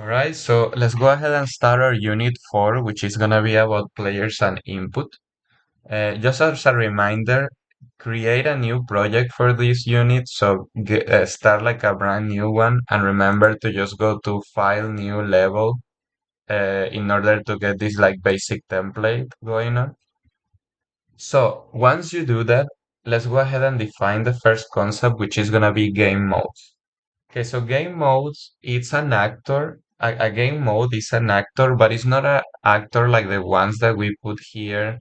All right, so let's go ahead and start our unit 4, which is going to be about players and input. Just as a reminder, create a new project for this unit. So start like a brand new one and remember to just go to File, New Level in order to get this like basic template going on. So once you do that, let's go ahead and define the first concept, which is going to be game modes. Okay, so game modes, it's an actor. A game mode is an actor, but it's not an actor like the ones that we put here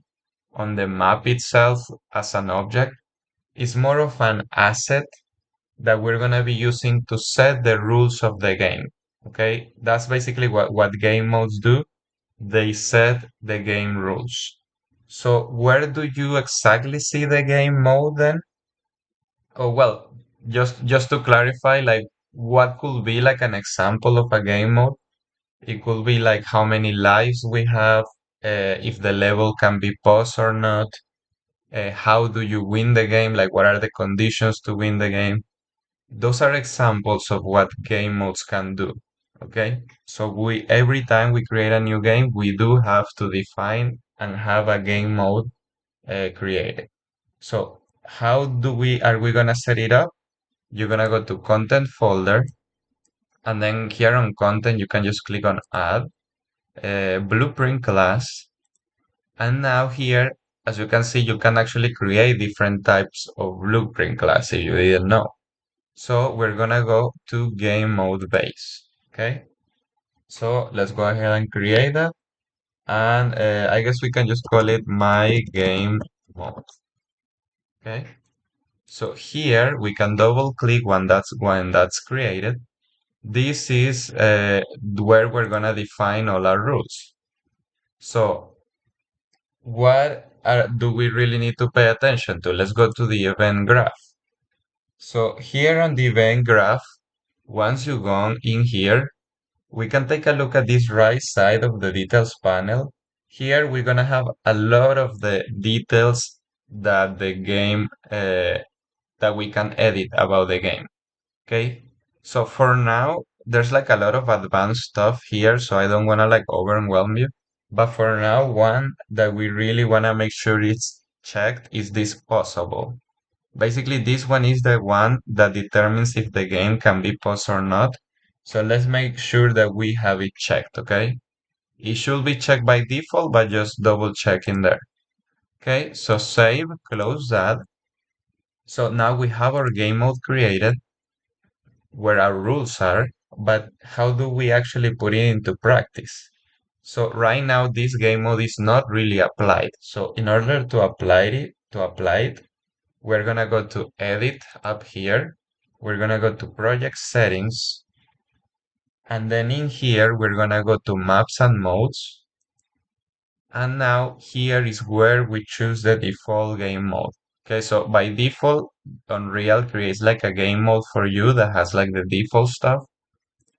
on the map itself as an object. It's more of an asset that we're going to be using to set the rules of the game. Okay, that's basically what game modes do. They set the game rules. So where do you exactly see the game mode then? Oh, well, just to clarify, like what could be like an example of a game mode? It could be like how many lives we have, if the level can be paused or not, how do you win the game, like what are the conditions to win the game. Those are examples of what game modes can do. Okay, so we every time we create a new game, we do have to define and have a game mode created. So how do we are we gonna set it up? You're gonna go to content folder, and then here on content, you can just click on add blueprint class. And now here, as you can see, you can actually create different types of blueprint class if you didn't know. So we're gonna go to game mode base. Okay. So let's go ahead and create that. And I guess we can just call it my game mode. Okay. So here we can double click when that's created. This is where we're gonna define all our rules. So do we really need to pay attention to? Let's go to the event graph. So here on the event graph, once you go in here, we can take a look at this right side of the details panel. Here we're gonna have a lot of the details that the game that we can edit about the game. Okay, so for now, there's like a lot of advanced stuff here, so I don't want to like overwhelm you. But for now, one that we really want to make sure it's checked is this possible. Basically, this one is the one that determines if the game can be paused or not. So let's make sure that we have it checked, okay? It should be checked by default, but just double check in there. Okay, so save, close that. So now we have our game mode created, where our rules are, but how do we actually put it into practice? So right now this game mode is not really applied. So in order to apply it, we're gonna go to edit up here. We're gonna go to project settings, and then in here we're gonna go to maps and modes. And now here is where we choose the default game mode. Okay, so by default, Unreal creates like a game mode for you that has like the default stuff.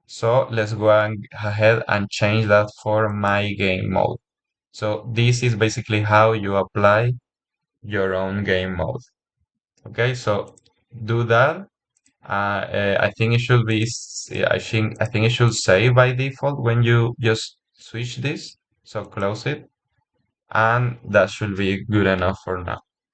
So let's go ahead and change that for my game mode. So this is basically how you apply your own game mode. Okay, so do that. I think it should be, I think it should save by default when you just switch this. So close it, and that should be good enough for now.